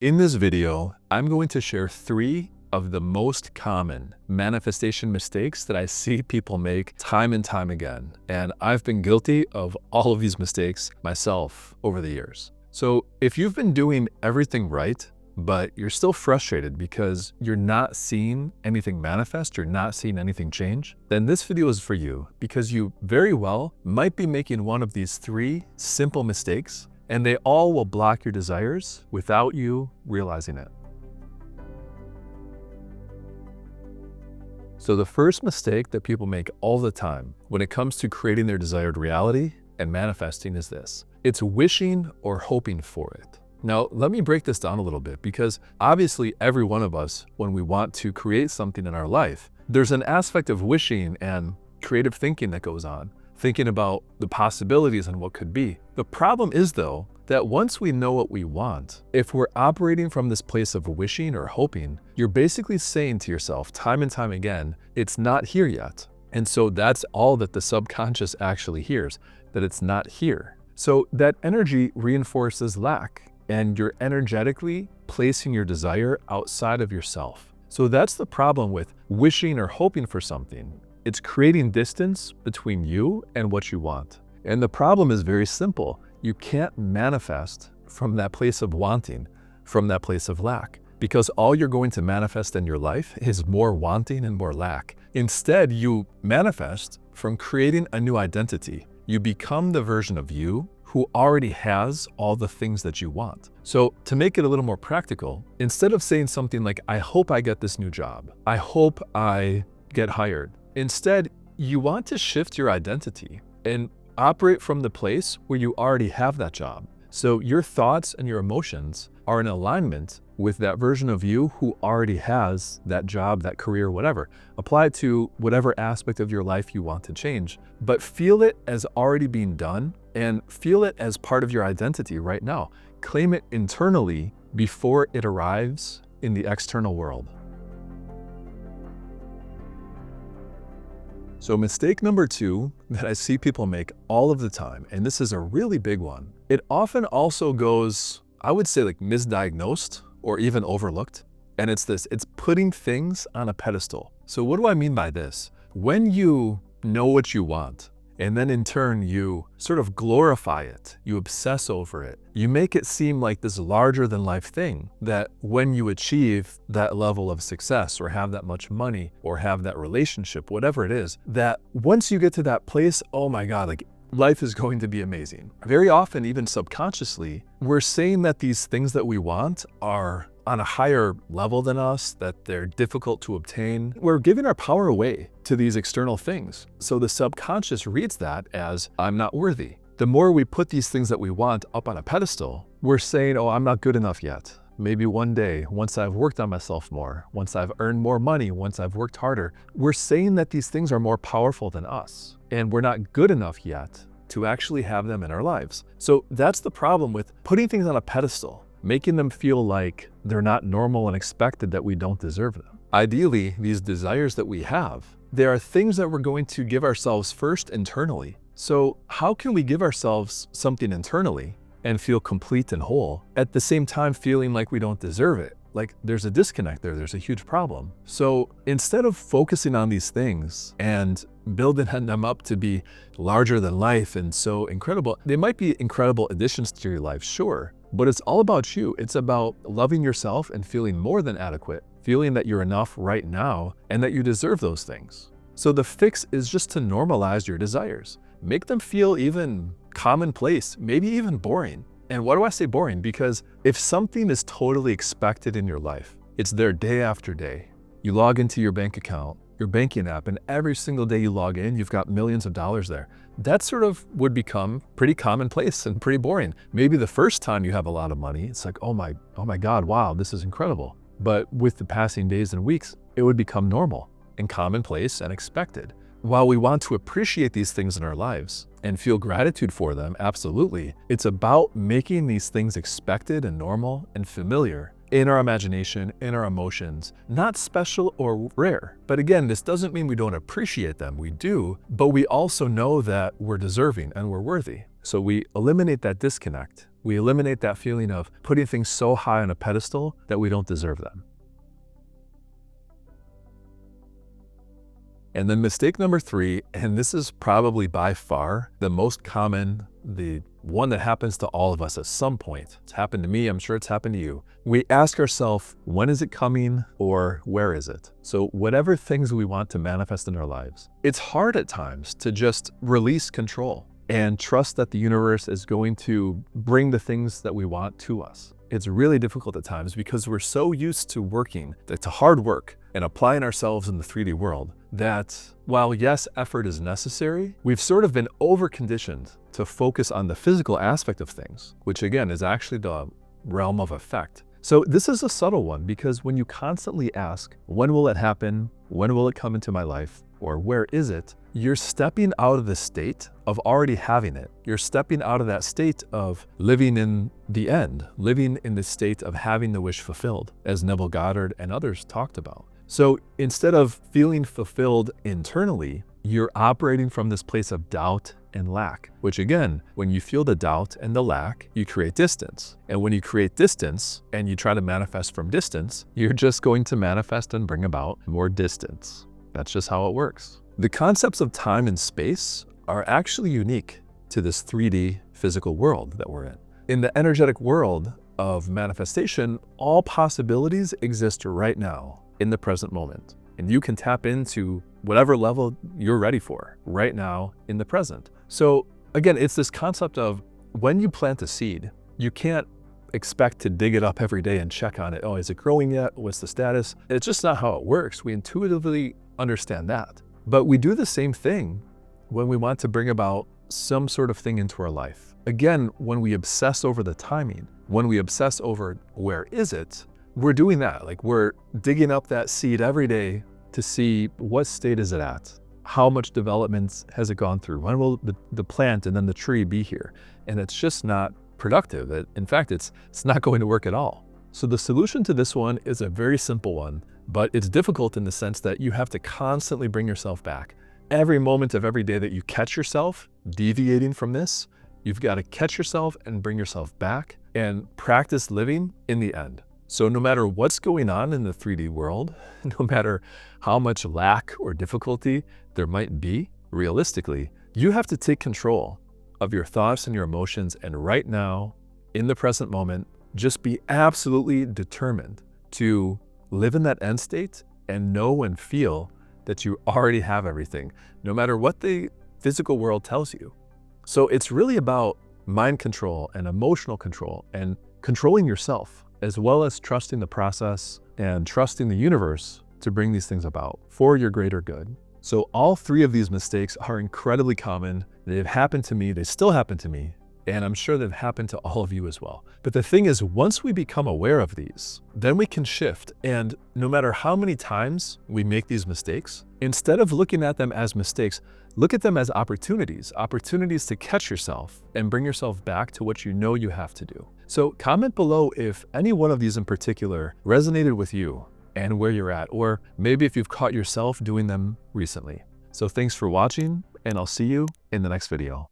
In this video, I'm going to share 3 of the most common manifestation mistakes that I see people make time and time again. And I've been guilty of all of these mistakes myself over the years. So if you've been doing everything right, but you're still frustrated because you're not seeing anything manifest, you're not seeing anything change, then this video is for you because you very well might be making one of these 3 simple mistakes, and they all will block your desires without you realizing it. So the first mistake that people make all the time when it comes to creating their desired reality and manifesting is this. It's wishing or hoping for it. Now, let me break this down a little bit because obviously every one of us, when we want to create something in our life, there's an aspect of wishing and creative thinking that goes on, thinking about the possibilities and what could be. The problem is, though, that once we know what we want, if we're operating from this place of wishing or hoping, you're basically saying to yourself time and time again, it's not here yet. And so that's all that the subconscious actually hears, that it's not here. So that energy reinforces lack, and you're energetically placing your desire outside of yourself. So that's the problem with wishing or hoping for something. It's creating distance between you and what you want. And the problem is very simple. You can't manifest from that place of wanting, from that place of lack, because all you're going to manifest in your life is more wanting and more lack. Instead, you manifest from creating a new identity. You become the version of you who already has all the things that you want. So to make it a little more practical, instead of saying something like, I hope I get this new job, I hope I get hired, instead, you want to shift your identity and operate from the place where you already have that job. So your thoughts and your emotions are in alignment with that version of you who already has that job, that career, whatever. Apply it to whatever aspect of your life you want to change, but feel it as already being done and feel it as part of your identity right now. Claim it internally before it arrives in the external world. So mistake number 2 that I see people make all of the time, and this is a really big one. It often also goes, I would say, like misdiagnosed or even overlooked. And it's this, it's putting things on a pedestal. So what do I mean by this? When you know what you want, and then in turn, you sort of glorify it, you obsess over it, you make it seem like this larger than life thing that when you achieve that level of success or have that much money or have that relationship, whatever it is, that once you get to that place, oh my God, like life is going to be amazing. Very often, even subconsciously, we're saying that these things that we want are on a higher level than us, that they're difficult to obtain. We're giving our power away to these external things. So the subconscious reads that as, I'm not worthy. The more we put these things that we want up on a pedestal, we're saying, oh, I'm not good enough yet. Maybe one day, once I've worked on myself more, once I've earned more money, once I've worked harder, we're saying that these things are more powerful than us. And we're not good enough yet to actually have them in our lives. So that's the problem with putting things on a pedestal, making them feel like they're not normal and expected, that we don't deserve them. Ideally, these desires that we have, they are things that we're going to give ourselves first internally. So how can we give ourselves something internally and feel complete and whole, at the same time feeling like we don't deserve it? Like there's a disconnect there, there's a huge problem. So instead of focusing on these things and building them up to be larger than life and so incredible, they might be incredible additions to your life, sure, but it's all about you. It's about loving yourself and feeling more than adequate, feeling that you're enough right now and that you deserve those things. So the fix is just to normalize your desires. Make them feel even commonplace, maybe even boring. And why do I say boring? Because if something is totally expected in your life, it's there day after day. You log into your bank account, your banking app, and every single day you log in, you've got millions of dollars there. That sort of would become pretty commonplace and pretty boring. Maybe the first time you have a lot of money, it's like, oh my God, wow, this is incredible. But with the passing days and weeks, it would become normal and commonplace and expected. While we want to appreciate these things in our lives and feel gratitude for them, absolutely, it's about making these things expected and normal and familiar in our imagination, in our emotions, not special or rare. But again, this doesn't mean we don't appreciate them. We do, but we also know that we're deserving and we're worthy. So we eliminate that disconnect. We eliminate that feeling of putting things so high on a pedestal that we don't deserve them. And then mistake number 3, and this is probably by far the most common, the one that happens to all of us at some point. It's happened to me, I'm sure it's happened to you. We ask ourselves, when is it coming, or where is it? So whatever things we want to manifest in our lives, it's hard at times to just release control and trust that the universe is going to bring the things that we want to us. It's really difficult at times because we're so used to working, to hard work and applying ourselves in the 3D world, that while yes, effort is necessary, we've sort of been over-conditioned to focus on the physical aspect of things, which again is actually the realm of effect. So this is a subtle one, because when you constantly ask, when will it happen? When will it come into my life? Or where is it? You're stepping out of the state of already having it. You're stepping out of that state of living in the end, living in the state of having the wish fulfilled, as Neville Goddard and others talked about. So instead of feeling fulfilled internally, you're operating from this place of doubt and lack, which again, when you feel the doubt and the lack, you create distance. And when you create distance and you try to manifest from distance, you're just going to manifest and bring about more distance. That's just how it works. The concepts of time and space are actually unique to this 3D physical world that we're in. In the energetic world of manifestation, all possibilities exist right now in the present moment. And you can tap into whatever level you're ready for right now in the present. So again, it's this concept of when you plant a seed, you can't expect to dig it up every day and check on it. Oh, is it growing yet? What's the status? It's just not how it works. We intuitively understand that. But we do the same thing when we want to bring about some sort of thing into our life. Again, when we obsess over the timing, when we obsess over where is it, we're doing that. Like we're digging up that seed every day to see what state is it at? How much development has it gone through? When will the plant and then the tree be here? And it's just not productive. In fact, it's not going to work at all. So the solution to this one is a very simple one, but it's difficult in the sense that you have to constantly bring yourself back. Every moment of every day that you catch yourself deviating from this, you've got to catch yourself and bring yourself back and practice living in the end. So no matter what's going on in the 3D world, no matter how much lack or difficulty there might be, realistically, you have to take control of your thoughts and your emotions, and right now, in the present moment, just be absolutely determined to live in that end state and know and feel that you already have everything, no matter what the physical world tells you. So it's really about mind control and emotional control and controlling yourself, as well as trusting the process and trusting the universe to bring these things about for your greater good. So all 3 of these mistakes are incredibly common. They've happened to me, they still happen to me, and I'm sure they've happened to all of you as well. But the thing is, once we become aware of these, then we can shift. And no matter how many times we make these mistakes, instead of looking at them as mistakes, look at them as opportunities to catch yourself and bring yourself back to what you know you have to do. So comment below if any one of these in particular resonated with you and where you're at, or maybe if you've caught yourself doing them recently. So thanks for watching, and I'll see you in the next video.